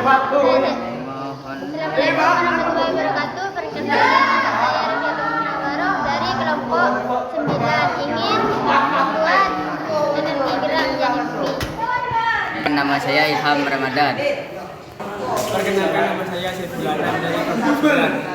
Assalamualaikum warahmatullahi wabarakatuh. Perkenalkan, saya Rizky Munawwaroh dari kelompok 9 ingin membuat energi gerak menjadi bumi. Nama saya Ilham Ramadan. Perkenalkan, nama saya Saiful Anam dari kelompok 9.